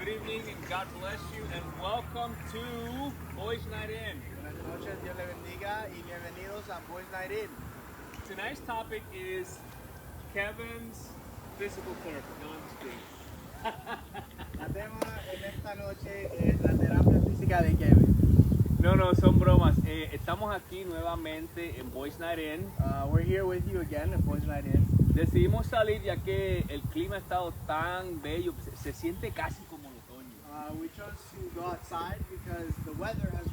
Good evening and God bless you and welcome to Boys Night In. Buenas noches, Dios le bendiga y bienvenidos a Boys Night In. Tonight's topic is Kevin's physical therapy. No, I'm just kidding. El tema en esta noche es la terapia física de Kevin. No, son bromas. Estamos aquí nuevamente en Boys Night In. We're here with you again at Boys Night In. Decidimos salir ya que el clima ha estado tan bello, se siente casi como el otoño. We chose to go outside because the weather has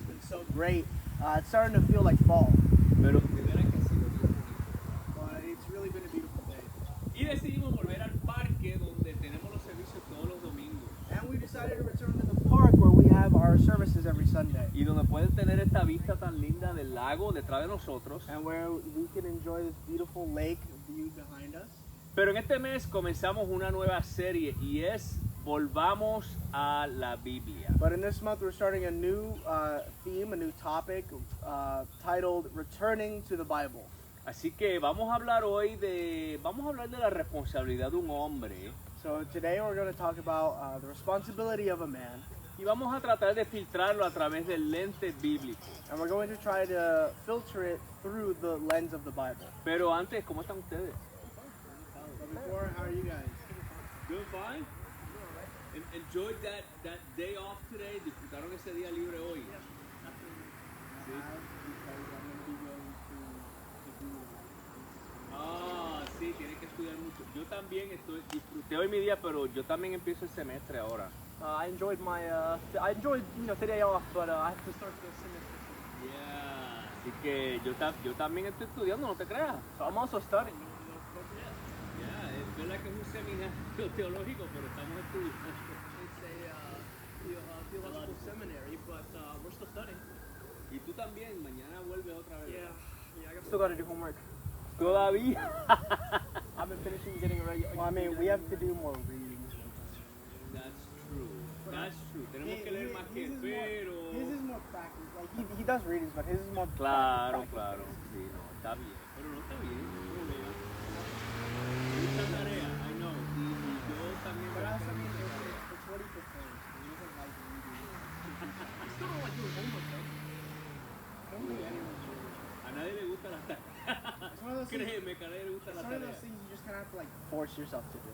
been so great. It's starting to feel like fall. Pero de veras que ha sido bien bonito. But it's really been a beautiful day. Y decidimos volver al parque donde tenemos los servicios todos los domingos. And we decided to return to the park where we have our services every Sunday. Y donde pueden tener esta vista tan linda del lago detrás de nosotros. And where we can enjoy this beautiful lake view behind us. Pero en este mes comenzamos una nueva serie y es Volvamos a la Biblia. But in this month we're starting a new theme, a new topic titled Returning to the Bible. Así que vamos a hablar de la responsabilidad de un hombre. So today we're going to talk about the responsibility of a man. Y vamos a tratar de filtrarlo a través del lente bíblico. And we're going to try to filter it through the lens of the Bible. Pero antes, ¿cómo están ustedes? But before, how are you guys? Doing fine? Enjoyed that day off today? ¿Disfrutaron ese día libre hoy? Because I'm going to be going to Ah, sí, tienen que estudiar mucho. Yo también disfruté hoy mi día, pero yo también empiezo el semestre ahora. I enjoyed today off, but I have to start the semester. Yeah. Así que yo también estoy estudiando, no te creas. So I'm also studying. Yeah, es verdad que es un seminario teológico, pero estamos estudiando. It's a theological seminary, but we're still studying. Y tú también, mañana vuelves otra vez. Yeah, I still got to do homework. Todavía. I've been finishing getting ready. Well, I mean, we have to do more readings. That's true. Tenemos que leer más que él, pero... His is more practice. Like he does readings, but his is more Claro. practice. Sí, no, está bien. Pero no está bien. Mucha tarea, I know. Y yo también... But also, I mean, it's what he prefers. He doesn't like reading. I still don't like doing homework, though. I don't think anyone's doing it. A nadie le gusta las tareas. It's one of those things. Créeme que a nadie le gusta It's las one of those tareas. things you just kind of have to like force yourself to do.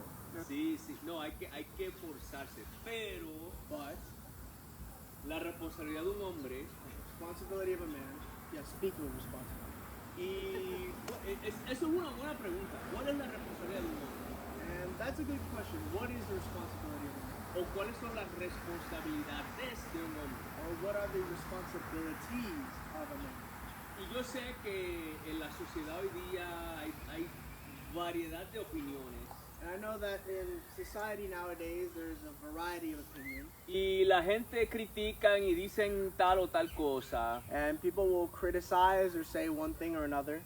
Sí. No, hay que forzarse. Pero But la responsabilidad de un hombre... responsibility of a man. Yeah, speaking of responsibility. Y eso es una buena pregunta. ¿Cuál es la responsabilidad de un hombre? And that's a good question. What is the responsibility of a man? ¿O cuáles son las responsabilidades de un hombre? Or what are the responsibilities of a man? Y yo sé que en la sociedad hoy día hay variedad de opiniones. And I know that in society nowadays there's a variety of opinions. Y la gente critican y dicen tal o tal cosa. And people will criticize or say one thing or another.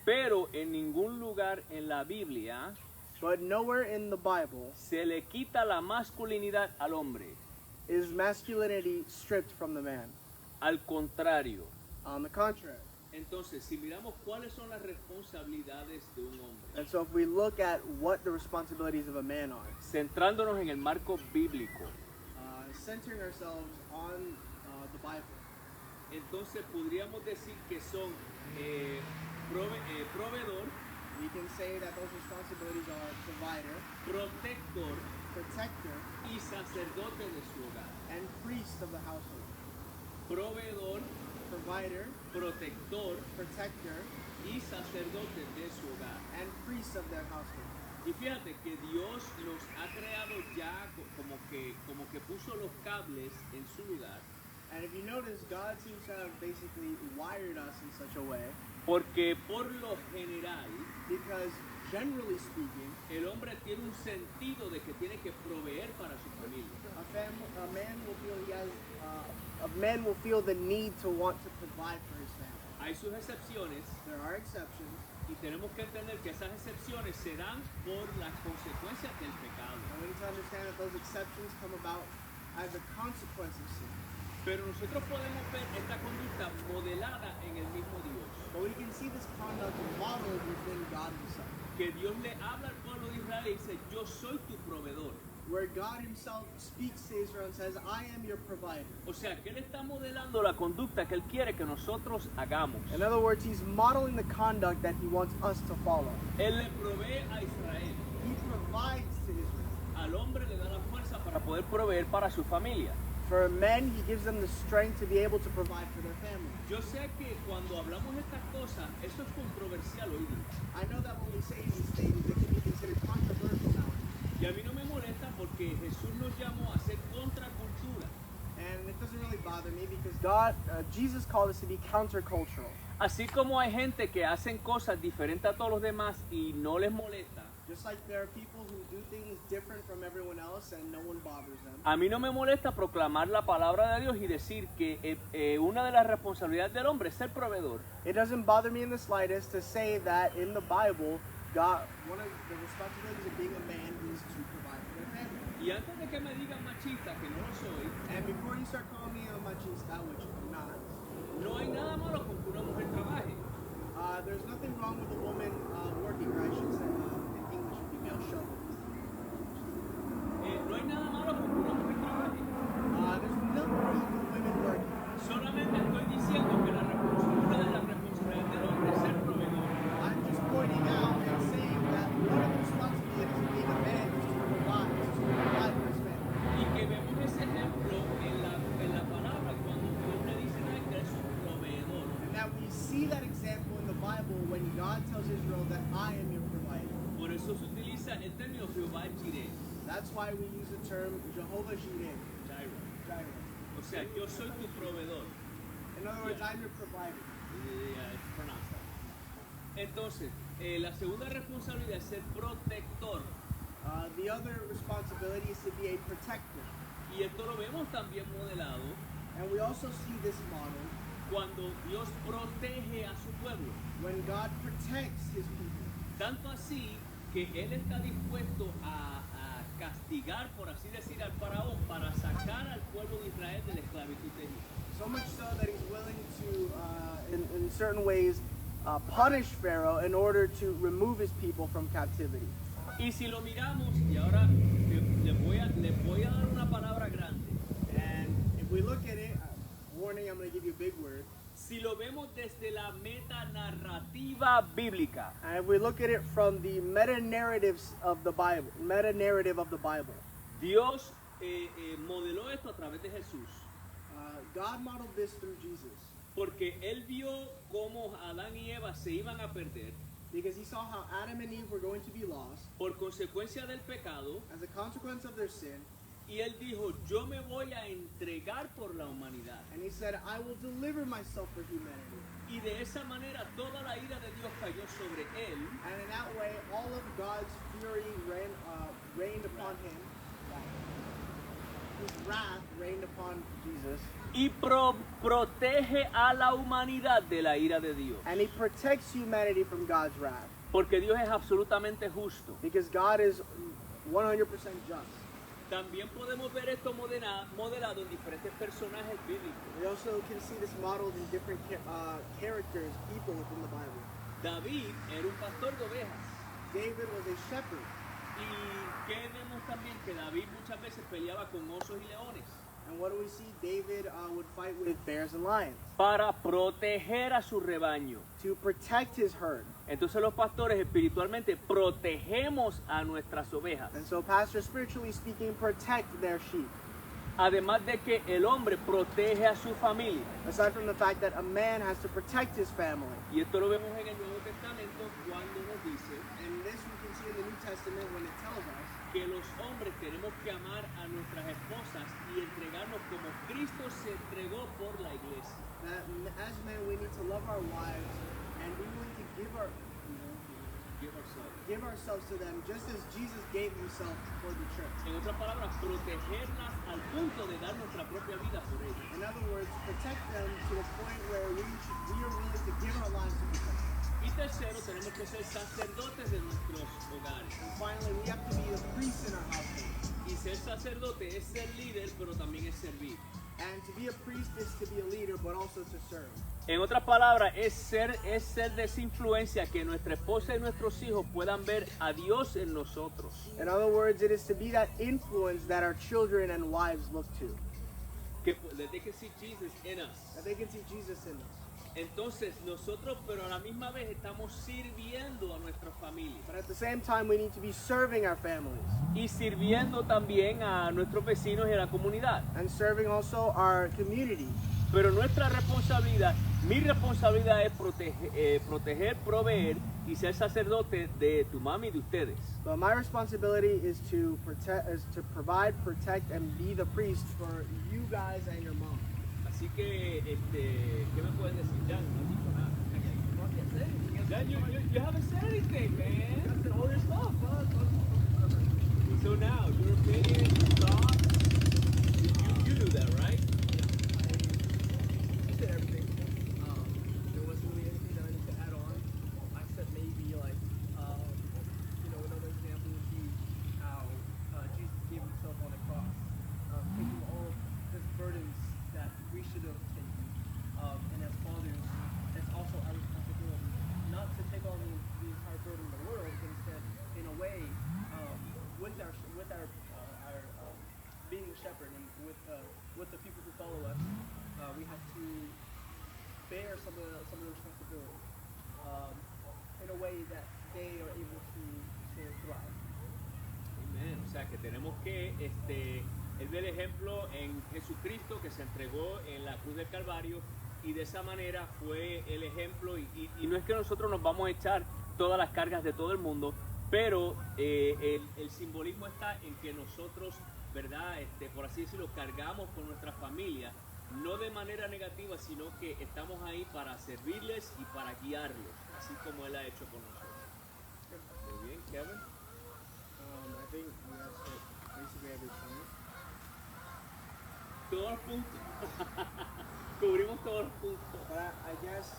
Pero en ningún lugar en la Biblia But nowhere in the Bible se le quita la masculinidad al hombre. is masculinity stripped from the man. Al contrario. On the contrary. Entonces, si miramos cuáles son las responsabilidades de un hombre, And so if we look at what the responsibilities of a man are, centrándonos en el marco bíblico, centering ourselves on the Bible, entonces podríamos decir que son proveedor, we can say that those responsibilities are provider, protector protector, y sacerdote de su hogar. and priest of the household. Proveedor, Provider, protector protector, y sacerdote de su hogar. and priest of their household. Y fíjate que Dios nos ha creado ya como que puso los cables en su lugar, And if you notice, God seems to have basically wired us in such a way, porque por lo general because generally speaking, el hombre tiene un sentido de que tiene que proveer para su familia. a man will feel the need to want to provide for his family. Hay sus excepciones There are exceptions, y tenemos que entender que esas excepciones se dan por las consecuencias del pecado. and we need to understand that those exceptions come about as a consequence of sin. Pero nosotros podemos ver esta conducta modelada en el mismo Dios, But we can see this conduct modeled within God himself. que Dios le habla al pueblo de Israel y dice, yo soy tu proveedor. Where God himself speaks to Israel and says, I am your provider. O sea, que Él está modelando la conducta que Él quiere que nosotros hagamos. In other words, he's modeling the conduct that he wants us to follow. Él le provee a Israel. He provides to Israel. Al hombre le da la fuerza para poder proveer para su familia. For men, he gives them the strength to be able to provide for their family. Yo sé que cuando hablamos estas cosas, esto es controversial hoy día. I know that when we say these things, it can be considered controversial now. Y a mí no me molesta porque Jesús nos llamó a ser contracultura. And it doesn't really bother me because Jesus called us to be countercultural. Así como hay gente que hacen cosas diferentes a todos los demás y no les molesta. Just like there are people who do things different from everyone else and no one bothers them. A mí no me molesta proclamar la palabra de Dios y decir que una de las responsabilidades del hombre es ser proveedor. It doesn't bother me in the slightest to say that in the Bible, God, one of the responsibilities of being a man is to provide for their family. Y antes de que me digan machista, que no lo soy, And before you start calling me a machista, which I'm not, no hay nada malo con que una mujer trabaje. there's nothing wrong with a woman working, or I should say, in English would be male chauvinist. No hay nada malo con que una mujer trabaje. There's nothing wrong with women working. Solamente estoy diciendo que una de las responsabilidades del hombre es ser proveedor. I'm just pointing out and saying that one of the responsibilities of being a man is to provide for his family. Y que vemos ese ejemplo en la palabra cuando Dios le dice a él que es un proveedor. And that we see that example in the Bible when God tells Israel that I am your provider. Por eso se utiliza el término Jehová Jireh. That's why we use the term Jehovah Jireh. Jireh. O sea, yo soy tu proveedor. In other words, I'm your provider. It's pronounced that. Entonces, la segunda responsabilidad es ser protector. The other responsibility is to be a protector. Y esto lo vemos también modelado And we also see this model cuando Dios protege a su pueblo. when God protects his people. Tanto así que Él está dispuesto a castigar, por así decir, al faraón para sacar al pueblo de Israel de la esclavitud de Egipto. So much so that he's willing to, in certain ways, punish Pharaoh in order to remove his people from captivity. Y si lo miramos, y ahora les voy a dar una palabra grande. And if we look at it, warning, I'm going to give you a big word. Si lo vemos desde la metanarrativa bíblica, And if we look at it from the meta-narratives of the Bible, meta-narrative of the Bible, Dios modeló esto a través de Jesús. God modeled this through Jesus. Porque Él vio cómo Adán y Eva se iban a perder Because he saw how Adam and Eve were going to be lost por consecuencia del pecado. as a consequence of their sin. Y Él dijo, yo me voy a entregar por la humanidad. And he said, I will deliver myself for humanity. Y de esa manera toda la ira de Dios cayó sobre Él. And in that way, all of God's fury rained upon him. His wrath rained upon Jesus. Y protege a la humanidad de la ira de Dios. And he protects humanity from God's wrath. Porque Dios es absolutamente justo. Because God is 100% just. También podemos ver esto modelado en diferentes personajes bíblicos. We also can see this modeled in different characters, people within the Bible. David era un pastor de ovejas. David was a shepherd. Y que vemos también que David muchas veces peleaba con osos y leones And what do we see? David would fight with bears and lions para proteger a su rebaño. to protect his herd. Entonces los pastores espiritualmente protegemos a nuestras ovejas. And so pastors, spiritually speaking, protect their sheep. Además de que el hombre protege a su familia. Aside from the fact that a man has to protect his family. Y esto lo vemos en el Nuevo Testamento cuando nos dice And this we can see in the New Testament when it tells us que los hombres tenemos que amar a nuestras esposas y entregarnos como Cristo se entregó por la iglesia. that as men we need to love our wives and be willing to give ourselves to them just as Jesus gave himself for the church. En otras palabras, protegerlas al punto de dar nuestra propia vida por ellas. In other words, protect them to the point where we are willing to give our lives to protect them. Y tercero, tenemos que ser sacerdotes de nuestros hogares. And finally, we have to be the priests in our household. Y ser sacerdote es ser líder, pero también es servir. And to be a priest is to be a leader, but also to serve. En otras palabras, es ser de esa influencia que nuestra esposa y nuestros hijos puedan ver a Dios en nosotros. In other words, it is to be that influence that our children and wives look to. That they can see Jesus in us. That they can see Jesus in us. Entonces nosotros, pero a la misma vez estamos sirviendo a nuestras familias. But at the same time, we need to be serving our families. Y sirviendo también a nuestros vecinos y a la comunidad. And serving also our community. Pero nuestra responsabilidad, mi responsabilidad es proteger, proveer y ser sacerdote de tu mami y de ustedes. But my responsibility is to provide, protect, and be the priest for you guys and your mom. Así que, ¿qué me puedes decir, Jan? No has dicho nada. Jan, you haven't said anything, man. You said all your stuff. So now, your opinion, thoughts, you do that, right? I said everything. There wasn't really anything that I need to add on. I said maybe like, another example would be how Jesus gave himself on the cross, taking all of his burdens that we should have taken. And as fathers, it's also our responsibility not to take on the entire burden of the world, but instead, in a way, with our being a shepherd and with the people who follow us, we have to bear some of the responsibility in a way that they are able to thrive. Amen. O sea que tenemos que él ve el ejemplo en Jesucristo que se entregó en la cruz del Calvario y de esa manera fue el ejemplo y no es que nosotros nos vamos a echar todas las cargas de todo el mundo, pero el simbolismo está en que nosotros, ¿verdad? Por así decirlo, cargamos con nuestra familia, no de manera negativa, sino que estamos ahí para servirles y para guiarlos, así como Él ha hecho con nosotros. Muy bien, Kevin. I think we answered basically every point. Todos los puntos. Cubrimos todos los puntos. But I guess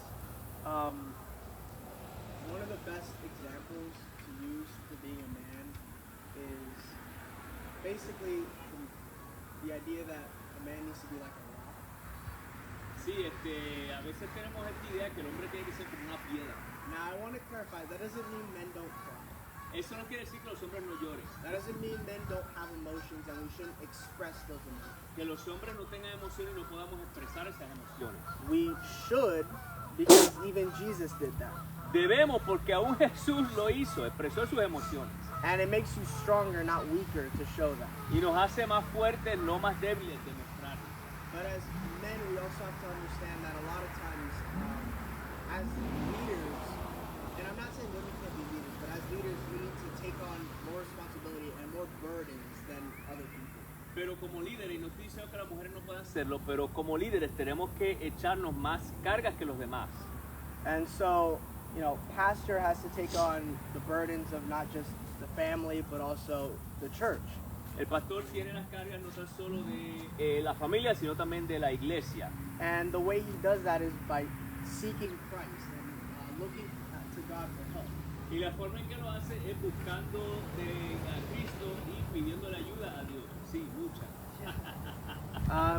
one of the best examples to use for being a man is basically the idea that a man needs to be like a rock. Sí, a veces tenemos esta idea que el hombre tiene que ser como una piedra. Now I want to clarify, that doesn't mean men don't cry. Eso no quiere decir que los hombres no lloren. That doesn't mean men don't have emotions and we shouldn't express those emotions. Que los hombres no tengan emociones y no podamos expresar esas emociones. We should, because even Jesus did that. Debemos, porque aún Jesús lo hizo, expresó sus emociones. And it makes you stronger, not weaker, to show that. Y nos hace más fuertes, no más débiles de mostrarlo. But as men, we also have to understand that a lot of times, as leaders, and I'm not saying women can't be leaders, but as leaders, we need to take on more responsibility and more burdens than other people. Pero como líderes, y no estoy diciendo que las mujeres no puedan hacerlo, pero como líderes tenemos que echarnos más cargas que los demás. And so, pastor has to take on the burdens of not just the family, but also the church. El pastor tiene las cargas no tan solo de la familia, sino también de la iglesia. And the way he does that is by seeking Christ and looking to God for help. Y la forma en que lo hace es buscando a Cristo y pidiéndole ayuda a Dios. Sí, mucha.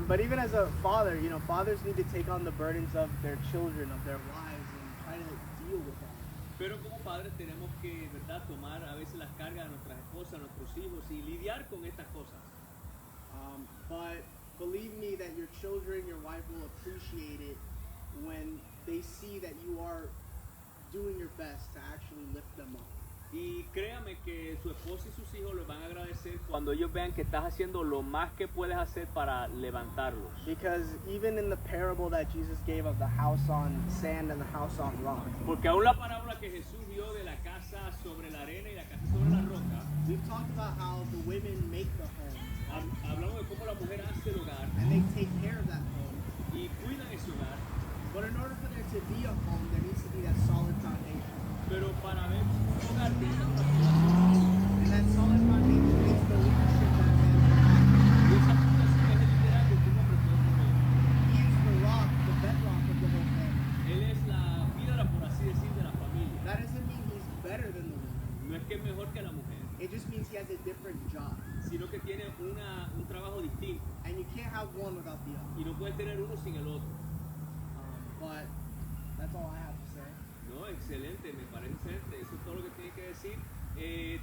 But even as a father, fathers need to take on the burdens of their children, of their wives, and try to deal with that. Pero como padres tenemos que, ¿verdad?, tomar a veces las cargas de nuestras esposas, nuestros hijos y lidiar con estas cosas. But believe me that your children, your wife will appreciate it when they see that you are doing your best to actually lift them up. Y créame que su esposa y sus hijos les van a agradecer cuando ellos vean que estás haciendo lo más que puedes hacer para levantarlos. Because even in the parable that Jesus gave of the house on sand and the house on rock, Porque aún la parábola que Jesús dio de la casa sobre la arena y la casa sobre la roca, we've talked about how the women make the home. hablamos de cómo la mujer hace el hogar And they take care of that home. y cuidan ese hogar. But in order for there to be a home, there needs to be that solid foundation. Pero para ver un hogar tiene una fundación. And that solid foundation is the leadership that a man has. Y esa fundación es el liderazgo que un hombre puede tener. He is the rock, the bedrock of the whole family. Él es la piedra, por así decir, de la familia. That doesn't mean he's better than the woman. No es que es mejor que la mujer, It just means he has a a different job, sino que tiene un trabajo distinto. and you can't have one without the other. Y no puedes tener uno sin el otro. But that's all I have to say. No, excelente, me parece excelente. Eso es todo lo que tiene que decir.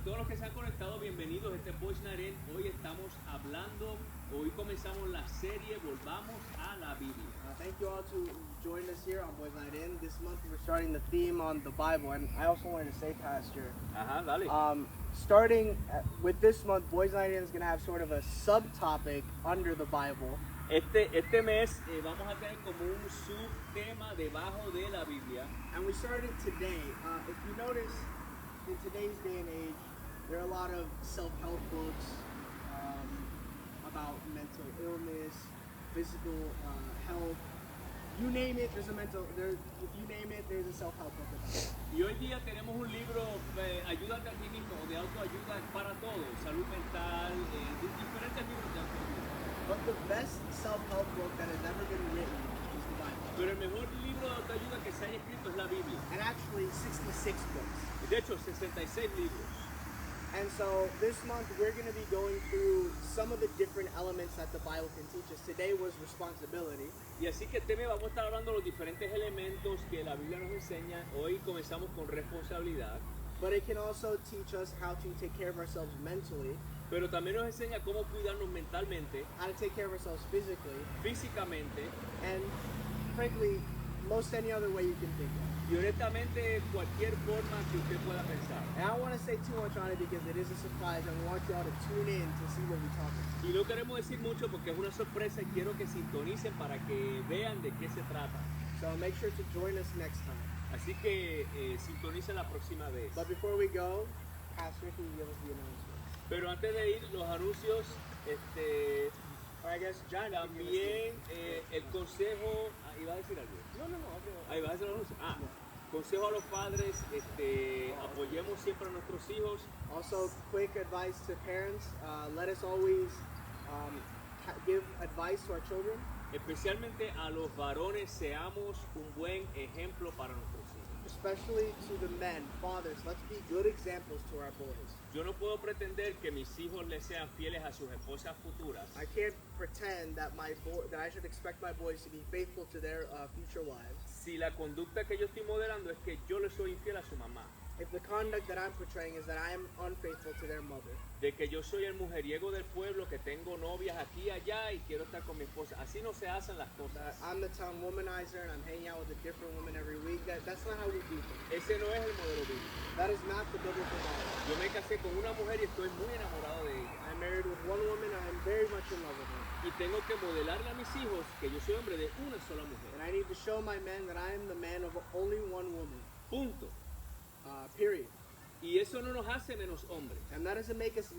Todos los que se han conectado, bienvenidos. Este es Boys Night In. Hoy estamos hablando, hoy comenzamos la serie Volvamos a la Biblia. Thank you all to join us here on Boys Night In. This month we're starting the theme on the Bible, and I also wanted to say, Pastor, Ajá, dale. starting with this month, Boys Night In is going to have sort of a subtopic under the Bible. Este mes vamos a tener como un subtema debajo de la Biblia. And we started today. If you notice, in today's day and age, there are a lot of self-help books about mental illness, physical health. You name it, there's a if you name it, there's a self-help book about it. Y hoy día tenemos un libro, Ayúdate a ti mismo, de autoayuda para todos, salud mental, diferentes libros de autoayuda. But the best self-help book that has ever been written is the Bible. Pero el mejor libro de autoayuda que se haya escrito es la Biblia. And actually 66 books. De hecho, 66 libros. And so this month we're going to be going through some of the different elements that the Bible can teach us. Today was responsibility. Y así que este mes vamos a estar hablando de los diferentes elementos que la Biblia nos enseña. Hoy comenzamos con responsabilidad. But it can also teach us how to take care of ourselves mentally. Pero también nos enseña cómo cuidarnos mentalmente, How to take care of ourselves physically. físicamente And frankly, most any other way you can think of. y honestamente cualquier forma que usted pueda pensar. And I don't want to say too much on it because it is a surprise and we want you all to tune in to see what we talk about. Y no queremos decir mucho porque es una sorpresa y quiero que sintonicen para que vean de qué se trata. So make sure to join us next time. Así que sintonicen la próxima vez. But before we go, Pastor, can you give us the announcements? Pero antes de ir, los anuncios, Or I guess John can give us también el consejo, ¿iba a decir algo? No. Ahí va a decir el anuncio. Consejo a los padres, apoyemos siempre a nuestros hijos. Also, quick advice to parents. Let us always give advice to our children. Especialmente a los varones, seamos un buen ejemplo para nuestros hijos. Especially to the men, fathers, let's be good examples to our boys. Yo no puedo pretender que mis hijos les sean fieles a sus esposas futuras. I can't pretend that that I should expect my boys to be faithful to their future wives. Si la conducta que yo estoy modelando es que yo le soy infiel a su mamá, If the conduct that I'm portraying is that I am unfaithful to their mother, de que yo soy el mujeriego del pueblo, que tengo novias aquí y allá y quiero estar con mi esposa, así no se hacen las that cosas. I'm the town womanizer and I'm hanging out with a different woman every week, that's not how we do things. Ese no es el modelo bíblico. That is not the biblical model. Yo me casé con una mujer y estoy muy enamorado de ella. I'm married with one woman and I'm very much in love with her. Y tengo que modelarle a mis hijos que yo soy hombre de una sola mujer. And I need to show my men that I am the man of only one woman. Punto. Period. Y eso no nos hace menos hombres. And that doesn't make us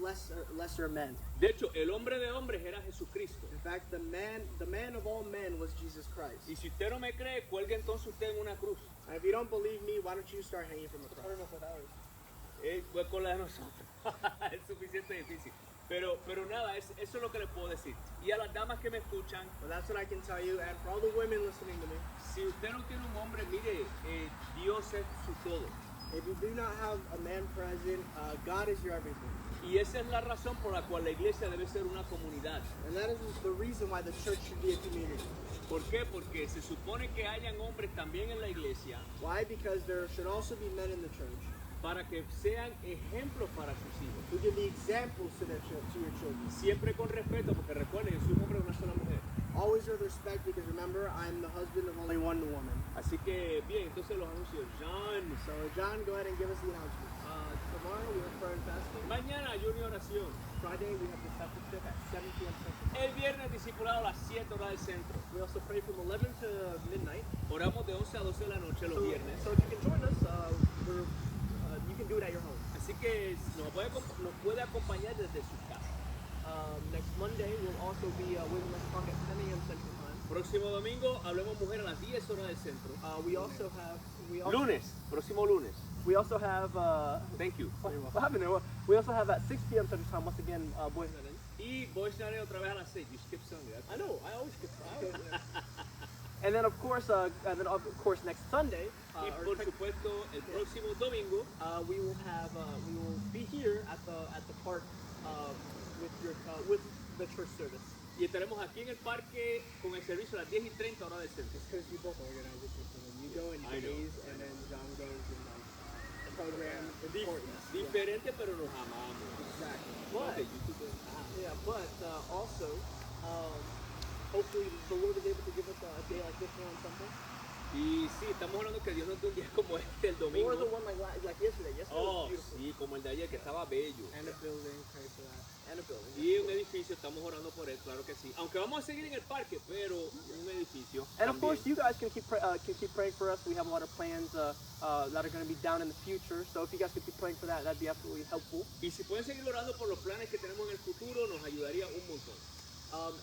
lesser men. De hecho, el hombre de hombres era Jesucristo. In fact, the man of all men was Jesus Christ. Y si usted no me cree, cuelgue entonces usted en una cruz. And if you don't believe me, why don't you start hanging from a cross? Pues con la de nosotros. Es suficiente difícil. Pero nada, eso es lo que les puedo decir. Y a las damas que me escuchan, But that's what I can tell you. And for all the women listening to me, si usted no tiene un hombre, mire, Dios es su todo. if you do not have a man present, God is your everything. Y esa es la razón por la cual la iglesia debe ser una comunidad. And that is the reason why the church should be a community. ¿Por qué? Porque se supone que hayan hombres también en la iglesia Why? Because there should also be men in the church para que sean ejemplos para sus hijos. who can be examples to your children. Siempre con respeto, porque recuerden, yo soy un hombre de una sola mujer. Always with respect, because remember, I'm the husband of only one woman. Así que, bien, entonces los anuncios. John, So, John, go ahead and give us the announcements. Tomorrow we have prayer and fasting. mañana ayuno y oración. Friday we have discipleship at 7 p.m. Central. El viernes discipulado a las 7 horas del centro. We also pray from 11 to midnight. Oramos de 11 a 12 de la noche los viernes. So if you can join us, you can do it at your home. Así que nos puede acompañar desde su casa. Next Monday will also be Women's Talk at 10 a.m. Central Time. Próximo domingo, hablemos mujer a las 10 horas del centro. We also have Próximo lunes. We also have Thank you. what happened there? We also have at 6 p.m. Central Time once again boys night in. Y Boys Night In otra vez a las 6. You skip Sunday. I know. I always get And then of course next Sunday Y por supuesto, el próximo domingo we will be here at the park with the church service. Y estaremos aquí en el parque con el servicio a las 10:30 hora del centro. Because you both organize it differently. You go in I know. days, and then John goes in like program importance. Diferente, pero nos amamos. Exactly. Los de But YouTube, yeah, but also, hopefully the Lord is able to give us a day like this one on Sunday. Y sí, estamos hablando que Dios nos dio un día como este el domingo. Or the one like yesterday. Yesterday Oh, was beautiful. sí, como el de ayer que estaba bello. And a building, pray for that. And a building. Y un edificio, estamos orando por él, claro que sí. Aunque vamos a seguir en el parque, pero un edificio. And of también. course, you guys can keep praying for us. We have a lot of plans that are going to be down in the future. So if you guys could keep praying for that, that'd be absolutely helpful. Y si pueden seguir orando por los planes que tenemos en el futuro, nos ayudaría un montón.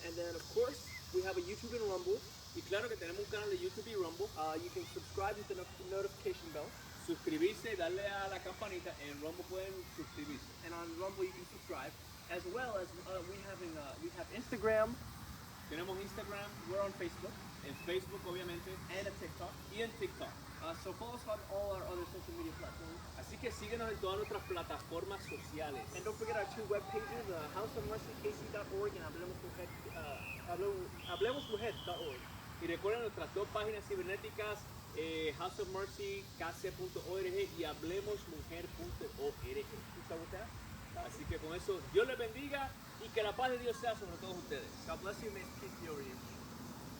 And then of course, we have a YouTube and Rumble. Y claro que tenemos un canal de YouTube y Rumble. You can subscribe with the notification bell. Suscribirse y darle a la campanita. En Rumble pueden suscribirse. And on Rumble you can subscribe. As well as we have Instagram. Tenemos Instagram, We're on Facebook. en Facebook obviamente, And a TikTok. y en TikTok. So follow us on all our other social media platforms. Así que síguenos en todas nuestras plataformas sociales. And don't forget our two web pages, houseofmercykc.org and hablemosmujer.org. Y recuerden nuestras dos páginas cibernéticas, houseofmercykc.org y hablemosmujer.org. So with that, Así que con eso, Dios les bendiga y que la paz de Dios sea sobre todos ustedes. God bless you. May His peace be over you.